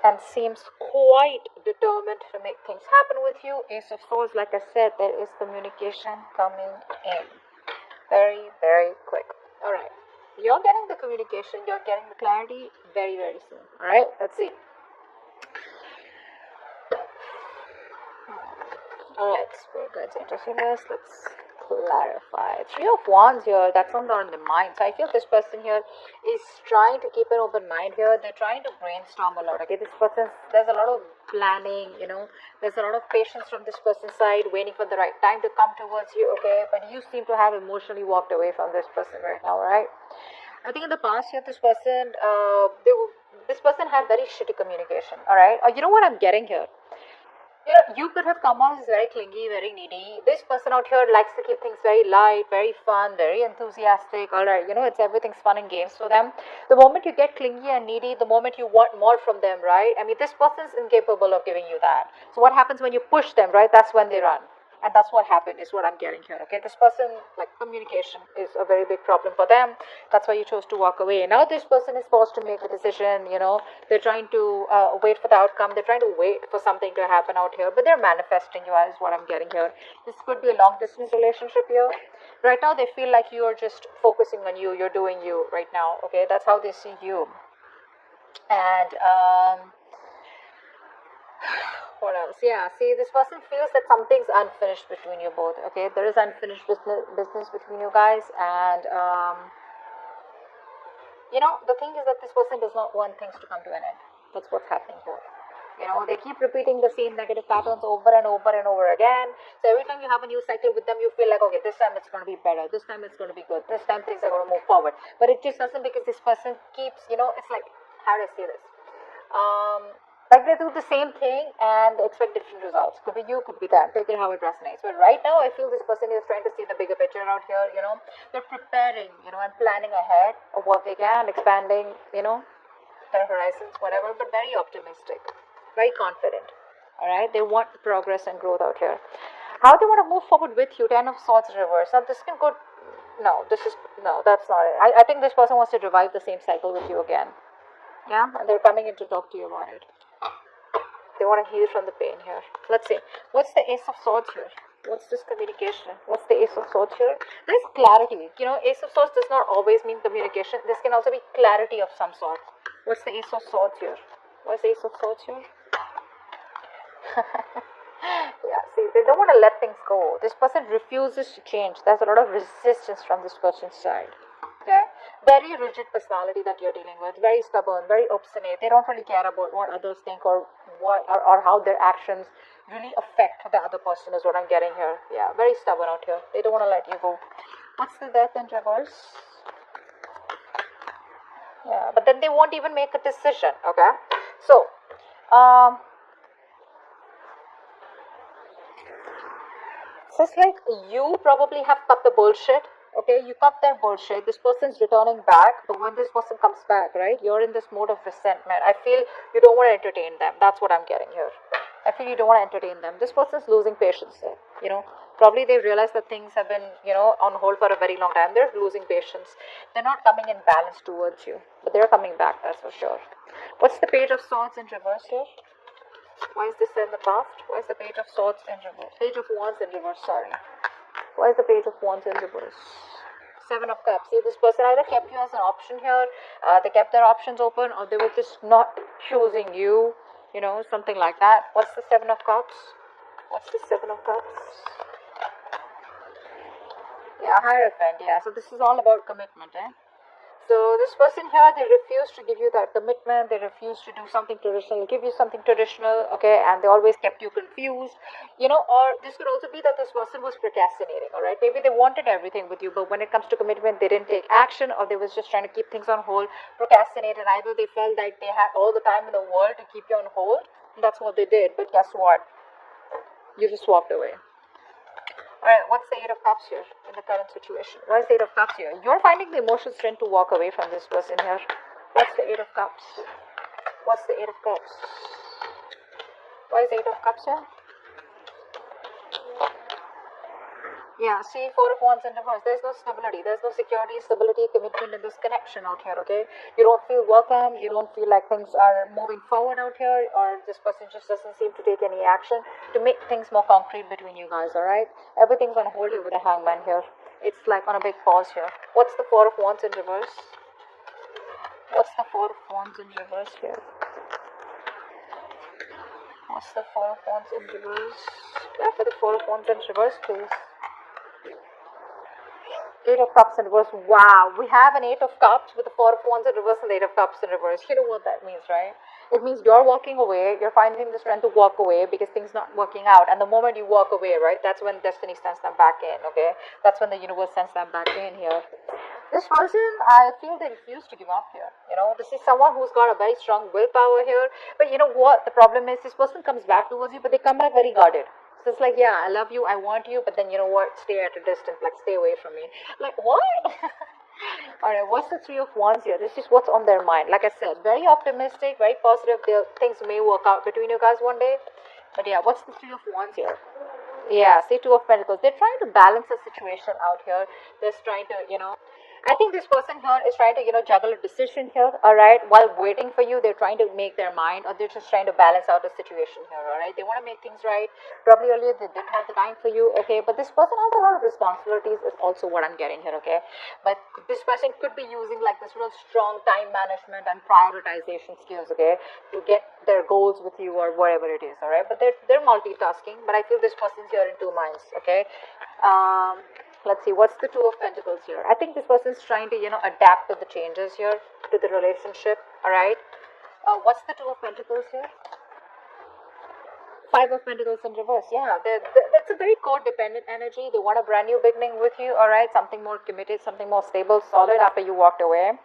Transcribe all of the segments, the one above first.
and seems quite determined to make things happen with you. Ace of Swords, like I said, there is communication coming in very, very quick. All right, you're getting the communication, you're getting the clarity very, very soon. All right, let's see. All right, we're going to interesting us. Let's clarify. Three of Wands here, that's on the mind. So I feel this person here is trying to keep an open mind here. They're trying to brainstorm a lot. Okay, this person, there's a lot of planning, there's a lot of patience from this person's side, waiting for the right time to come towards you. Okay, but you seem to have emotionally walked away from this person right now, right? I think in the past year, this person, this person had very shitty communication. All right, you know what I'm getting here? You could have come out as very clingy, very needy. This person out here likes to keep things very light, very fun, very enthusiastic. All right, it's everything's fun and games for them. The moment you get clingy and needy, the moment you want more from them, right? I mean, this person's incapable of giving you that. So what happens when you push them, right? That's when they run. And that's what happened, is what I'm getting here. Okay, this person, like, communication is a very big problem for them. That's why you chose to walk away. Now this person is forced to make a decision. They're trying to wait for the outcome. They're trying to wait for something to happen out here, but they're manifesting you, is what I'm getting here. This could be a long distance relationship here. Right now they feel like you're just focusing on you, you're doing you right now. Okay, that's how they see you. And what else? Yeah, see, this person feels that something's unfinished between you both. Okay, there is unfinished business between you guys. And the thing is that this person does not want things to come to an end. That's what's happening here. They keep repeating the same negative patterns over and over and over again. So every time you have a new cycle with them, you feel like, okay, this time it's going to be better, this time it's going to be good, this time things are going to move forward. But it just doesn't, because this person keeps, it's like, how do I say this? Like, they do the same thing and they expect different results. Could be you, could be them. Take it how it resonates. But right now, I feel this person is trying to see the bigger picture out here. They're preparing, and planning ahead of what they can, expanding, their horizons, whatever. But very optimistic, very confident. All right, they want progress and growth out here. How they want to move forward with you? 10 of Swords reverse. Now this can go. No, that's not it. I think this person wants to revive the same cycle with you again. Yeah, and they're coming in to talk to you about it. They want to heal from the pain here. Let's see. What's the Ace of Swords here? What's this communication? What's the Ace of Swords here? There's clarity. Ace of Swords does not always mean communication. This can also be clarity of some sort. What's the Ace of Swords here? What's the Ace of Swords here? Yeah, see, they don't want to let things go. This person refuses to change. There's a lot of resistance from this person's side. Okay? Very rigid personality that you're dealing with. Very stubborn, very obstinate. They don't really care about what others think or how their actions really affect the other person, is what I'm getting here. Yeah, very stubborn out here. They don't want to let you go. What's the Death in reverse? Yeah, but then they won't even make a decision. Okay? So, so it's like you probably have cut the bullshit. Okay, you cut their bullshit. This person's returning back, but when this person comes back, right, you're in this mode of resentment. I feel you don't want to entertain them. That's what I'm getting here. I feel you don't want to entertain them. This person's losing patience there. Probably they've realized that things have been, on hold for a very long time. They're losing patience. They're not coming in balance towards you, but they're coming back, that's for sure. What's the Page of Swords in reverse here? Why is this in the past? Why is the Page of Swords in reverse? Page of Wands in reverse, sorry. Why is the Page of Wands in reverse? Seven of Cups. See, this person either kept you as an option here, they kept their options open, or they were just not choosing you, something like that. What's the Seven of Cups? What's the Seven of Cups? Yeah, Hierophant, yeah. So this is all about commitment, eh? So this person here, they refuse to give you that commitment. They refuse to do something traditional, give you something traditional, okay? And they always kept you confused, or this could also be that this person was procrastinating, all right? Maybe they wanted everything with you, but when it comes to commitment, they didn't take action, or they was just trying to keep things on hold, procrastinate, and either they felt like they had all the time in the world to keep you on hold, and that's what they did. But guess what? You just walked away. Alright, what's the Eight of Cups here in the current situation? Why is the Eight of Cups here? You're finding the emotional strength to walk away from this person here. What's the Eight of Cups? What's the Eight of Cups? Why is the Eight of Cups here? Yeah, see, Four of Wands in reverse. There's no stability. There's no security, stability, commitment in this connection out here, okay? You don't feel welcome. You don't feel like things are moving forward out here, or this person just doesn't seem to take any action to make things more concrete between you guys, alright? Everything's on hold here with the Hangman here. It's like on a big pause here. What's the Four of Wands in reverse? What's the Four of Wands in reverse here? What's the Four of Wands in reverse? Yeah, for the Four of Wands in reverse, please. Eight of Cups in reverse. Wow, we have an Eight of Cups with the Four of Wands in reverse and the Eight of Cups in reverse. You know what that means, right? It means you're walking away, you're finding the strength to walk away because things not working out. And the moment you walk away, right, that's when destiny sends them back in, okay? That's when the universe sends them back in here. This person, I feel they refuse to give up here. You know, this is someone who's got a very strong willpower here. But you know what? The problem is this person comes back towards you, but they come back very guarded. So it's like, yeah, I love you, I want you, but then you know what? Stay at a distance, like stay away from me. Like, what? Alright, what's the Three of Wands here? This is what's on their mind. Like I said, very optimistic, very positive. Things may work out between you guys one day. But yeah, what's the Three of Wands here? Yeah, say Two of Pentacles. They're trying to balance the situation out here. They're trying to, you know, I think this person here is trying to, you know, juggle a decision here, alright, while waiting for you. They're trying to make their mind, or they're just trying to balance out a situation here, alright. They want to make things right. Probably earlier they didn't have the time for you, okay, but this person has a lot of responsibilities is also what I'm getting here, okay. But this person could be using like this real strong time management and prioritization skills, okay, to get their goals with you or whatever it is, alright. But they're multitasking, but I feel this person's here in two minds, okay. Let's see, what's the Two of Pentacles here? I think this person's trying to, you know, adapt to the changes here, to the relationship, alright? What's the Two of Pentacles here? Five of Pentacles in reverse. Yeah, that's a very codependent energy. They want a brand new beginning with you, alright? Something more committed, something more stable, solid after you walked away.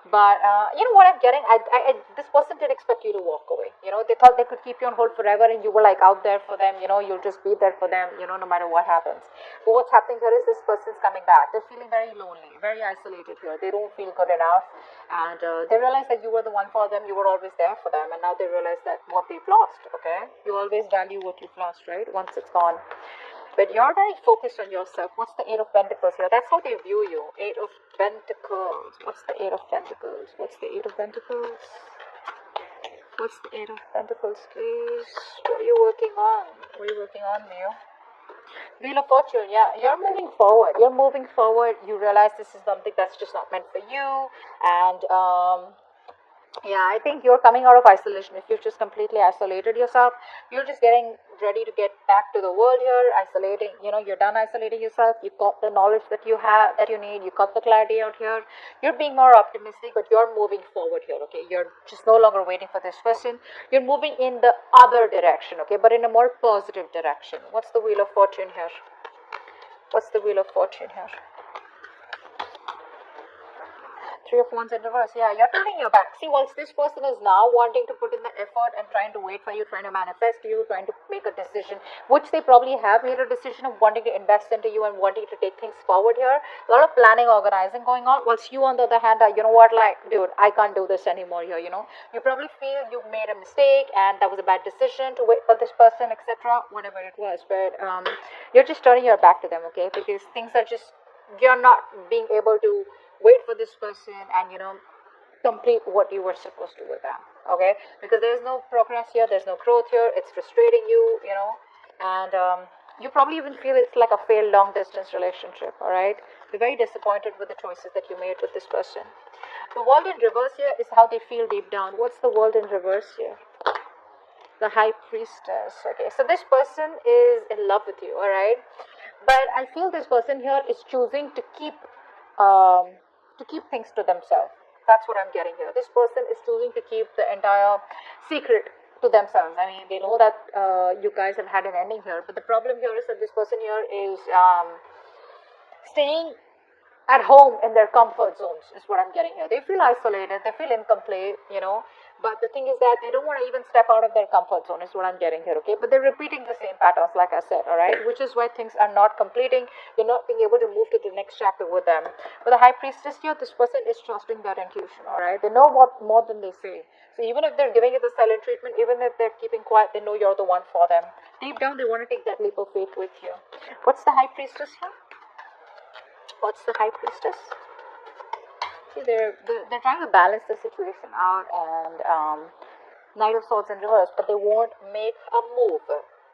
But you know what I'm getting? This person did expect you to walk away. You know, they thought they could keep you on hold forever, and you were like out there for them. You know, you'll just be there for them. You know, no matter what happens. But what's happening here is this person's coming back. They're feeling very lonely, very isolated here. They don't feel good enough, and they realize that you were the one for them. You were always there for them, and now they realize that what they've lost. Okay, you always value what you've lost, right? Once it's gone. But you're very focused on yourself. What's the Eight of Pentacles here? That's how they view you. Eight of Pentacles. What's the Eight of Pentacles? What's the Eight of Pentacles? What's the Eight of Pentacles, please? What are you working on? What are you working on, Leo? Wheel of Fortune, yeah. You're moving forward. You're moving forward. You realize this is something that's just not meant for you. And, yeah, I think you're coming out of isolation. If you've just completely isolated yourself, you're just getting ready to get back to the world here, isolating, you know, you're done isolating yourself. You got the knowledge that you have, that you need. You got the clarity out here. You're being more optimistic, but you're moving forward here, okay? You're just no longer waiting for this person. You're moving in the other direction, okay? But in a more positive direction. What's the Wheel of Fortune here? What's the Wheel of Fortune here? Three of Wands in reverse. Yeah, you're turning your back. See, once this person is now wanting to put in the effort and trying to wait for you, trying to manifest you, trying to make a decision, which they probably have made a decision of wanting to invest into you and wanting to take things forward here. A lot of planning, organizing going on. Whilst you, on the other hand, are, you know what, like, dude, I can't do this anymore here, you know. You probably feel you made a mistake and that was a bad decision to wait for this person, etc., whatever it was. But you're just turning your back to them, okay? Because things are just, you're not being able to wait for this person and, you know, complete what you were supposed to with them, okay? Because there's no progress here, there's no growth here, it's frustrating you, you know, and you probably even feel it's like a failed long distance relationship, alright? You're very disappointed with the choices that you made with this person. The World in reverse here is how they feel deep down. What's the World in reverse here? The High Priestess. Okay, so this person is in love with you, alright? But I feel this person here is choosing to keep things to themselves. That's what I'm getting here. This person is choosing to keep the entire secret to themselves. I mean, they know that you guys have had an ending here, but the problem here is that this person here is staying at home in their comfort zones is what I'm getting here. They feel isolated, they feel incomplete, you know, but the thing is that they don't want to even step out of their comfort zone is what I'm getting here, okay? But they're repeating the same patterns, like I said, alright? Which is why things are not completing. You're not being able to move to the next chapter with them. But the High Priestess here, this person is trusting their intuition, alright? They know what more than they say. So even if they're giving you the silent treatment, even if they're keeping quiet, they know you're the one for them. Deep down, they want to take that leap of faith with you. What's the High Priestess here? What's the High Priestess? See, they're trying to balance the situation out, and Knight of Swords in reverse, but they won't make a move.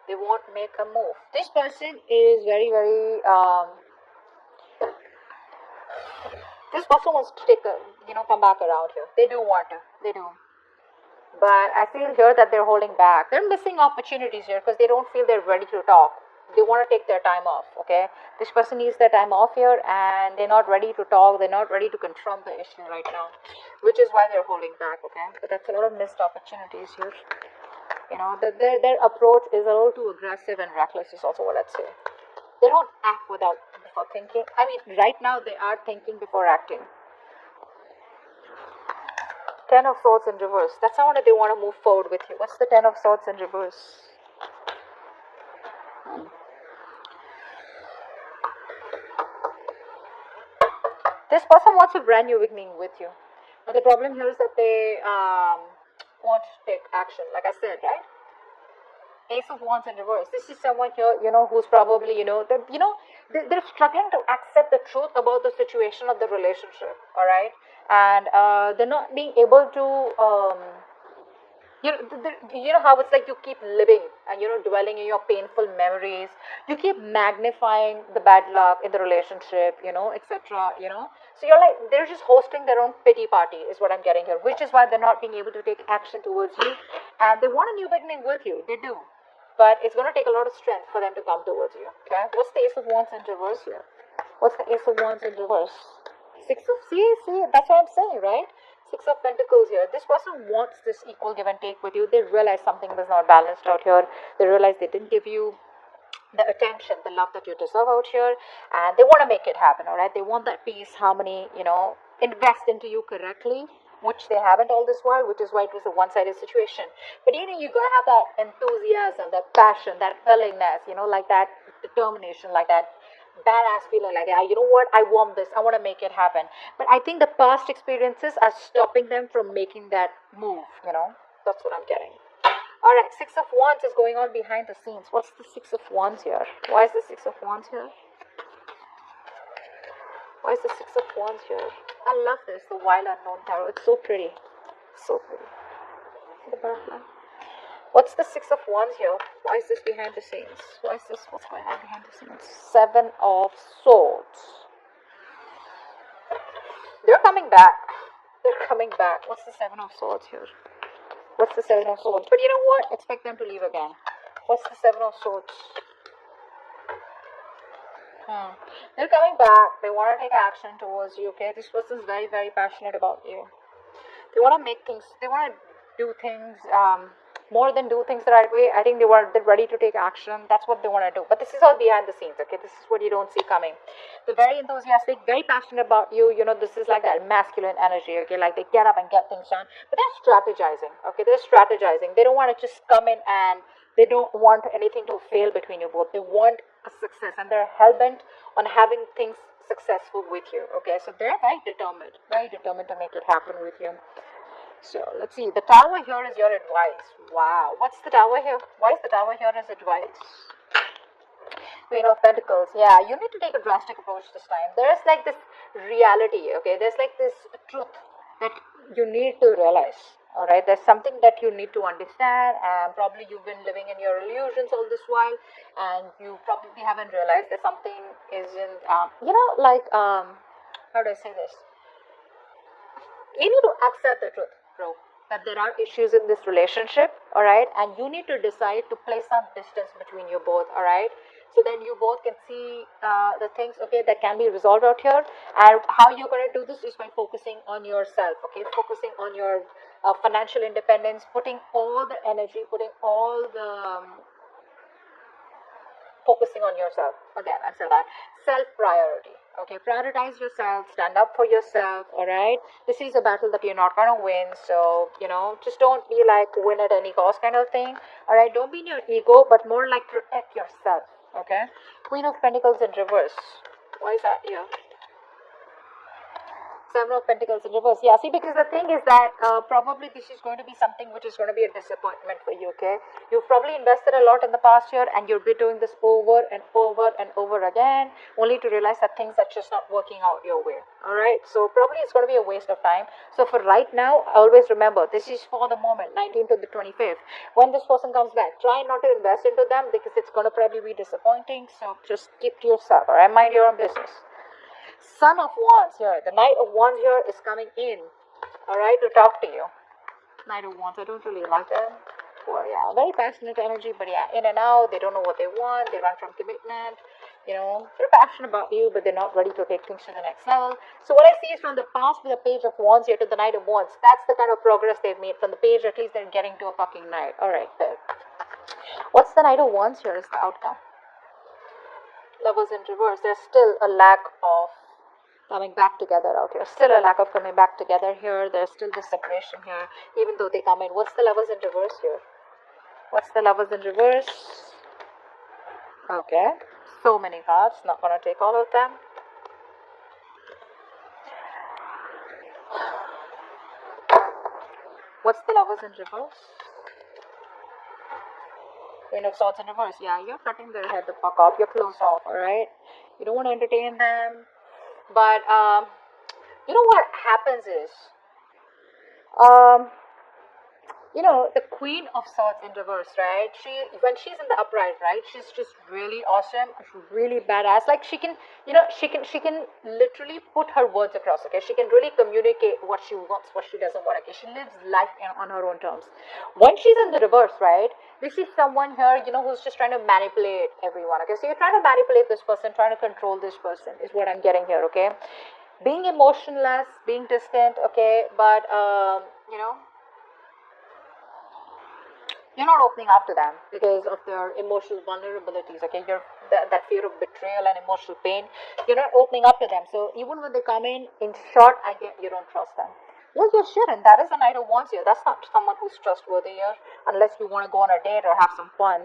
They won't make a move. This person is very, very. This person wants to take a, come back around here. They do want to. They do. But I feel here that they're holding back. They're missing opportunities here because they don't feel they're ready to talk. They want to take their time off, okay? This person needs their time off here, and they're not ready to talk. They're not ready to confront the issue right now, which is why they're holding back, okay? But that's a lot of missed opportunities here. Their approach is a little too aggressive and reckless is also what I'd say. They don't act before thinking. I mean, right now they are thinking before acting. Ten of Swords in reverse. That's how they want to move forward with you. What's the Ten of Swords in reverse? This person wants a brand new beginning with you. But the problem here is that they want to take action, like I said, right? Ace of Wands in reverse. This is someone here, who's probably, they're struggling to accept the truth about the situation of the relationship, all right? And they're not being able to, how it's like you keep living and, dwelling in your painful memories. You keep magnifying the bad luck in the relationship, etc., So you're like, they're just hosting their own pity party is what I'm getting here, which is why they're not being able to take action towards you. And they want a new beginning with you. They do. But it's going to take a lot of strength for them to come towards you. Okay? What's the Ace of Wands in reverse here? What's the Ace of Wands in reverse? See, that's what I'm saying, right? Six of Pentacles here. This person wants this equal give and take with you. They realize something was not balanced out here. They realize they didn't give you the attention, the love that you deserve out here. And they want to make it happen, all right? They want that peace, harmony, invest into you correctly, which they haven't all this while, which is why it was a one-sided situation. But you gotta have that enthusiasm, that passion, that willingness, like that determination, like that badass feeling, like, you know what, I want this, I want to make it happen. But I think the past experiences are stopping them from making that move, that's what I'm getting. Alright, Six of Wands is going on behind the scenes. What's the Six of Wands here? Why is the Six of Wands here? Why is the Six of Wands here? I love this, the Wild Unknown Tarot. It's so pretty. So pretty. See the butterfly? What's the Six of Wands here? Why is this behind the scenes? What's going on behind the scenes? Seven of Swords. They're coming back. What's the Seven of Swords here? What's the Seven of Swords? But you know what? Expect them to leave again. What's the Seven of Swords? They're coming back. They want to take action towards you, okay? This person's very, very passionate about you. They want to do things, more than do things the right way. I think they're ready to take action. That's what they want to do. But this is all behind the scenes, okay? This is what you don't see coming. They're very enthusiastic, very passionate about you. This is like that masculine energy, okay? Like they get up and get things done. But they're strategizing, okay? They're strategizing. They don't want to just come in and they don't want anything to fail between you both. They want a success and they're hell-bent on having things successful with you, okay? So they're very determined to make it happen with you. So let's see. The Tower here is your advice. Wow. What's the Tower here? Why is the Tower here as advice? Queen of Pentacles. Yeah, you need to take a drastic approach this time. There's like this reality, okay? There's like this truth that you need to realize. Alright, there's something that you need to understand, and probably you've been living in your illusions all this while, and you probably haven't realized that something isn't, how do I say this? You need to accept the truth, bro, that there are issues in this relationship, alright, and you need to decide to place some distance between you both, alright? So then you both can see the things, okay, that can be resolved out here. And how you're going to do this is by focusing on yourself, okay, focusing on your financial independence, putting all the energy, focusing on yourself. Again, I said that. Self-priority, okay, prioritize yourself, stand up for yourself, alright? This is a battle that you're not going to win, so, just don't be like win at any cost kind of thing, alright? Don't be in your ego, but more like protect yourself. Okay, Queen of Pentacles in reverse. Why is that here? Seven of Pentacles in reverse. Yeah, see, because the thing is that probably this is going to be something which is going to be a disappointment for you, okay? You've probably invested a lot in the past year and you'll be doing this over and over and over again, only to realize that things are just not working out your way, alright? So probably it's going to be a waste of time. So for right now, always remember, this is for the moment, 19th to the 25th. When this person comes back, try not to invest into them because it's going to probably be disappointing. So just keep to yourself, alright? Mind your own business. Son of Wands here. The Knight of Wands here is coming in, alright, to talk to you. Knight of Wands, I don't really like them. Well, yeah, very passionate energy, but yeah, in and out, they don't know what they want, they run from commitment, you know, they're passionate about you, but they're not ready to take things to the next level. So what I see is from the past with the Page of Wands here to the Knight of Wands, that's the kind of progress they've made. From the page, at least they're getting to a fucking knight. Alright, good. What's the Knight of Wands here is the outcome? Lovers in reverse. There's still a lack of coming back together out here. Still a lack of coming back together here. There's still this separation here, even though they come in. What's the Lovers in reverse here? What's the Lovers in reverse? Okay. So many cards. Not going to take all of them. What's the Lovers in reverse? Queen of Swords in reverse. Yeah, you're cutting their head the fuck off. You're closed off, alright? You don't want to entertain them. But, you know what happens is, you know, the Queen of Swords in reverse, right? When she's in the upright, right, she's just really awesome, really badass. Like she can, you know, she can literally put her words across, okay? She can really communicate what she wants, what she doesn't want, okay? She lives life on her own terms. When she's in the reverse, right, this is someone here, you know, who's just trying to manipulate everyone, okay? So you're trying to manipulate this person, trying to control this person is what I'm getting here, okay? Being emotionless, being distant, okay? But, you know, you're not opening up to them because of their emotional vulnerabilities, okay? That fear of betrayal and emotional pain, you're not opening up to them. So even when they come in short, I get you don't trust them. Well, you shouldn't. That is the Knight of Wands here. That's not someone who's trustworthy here, unless you want to go on a date or have some fun.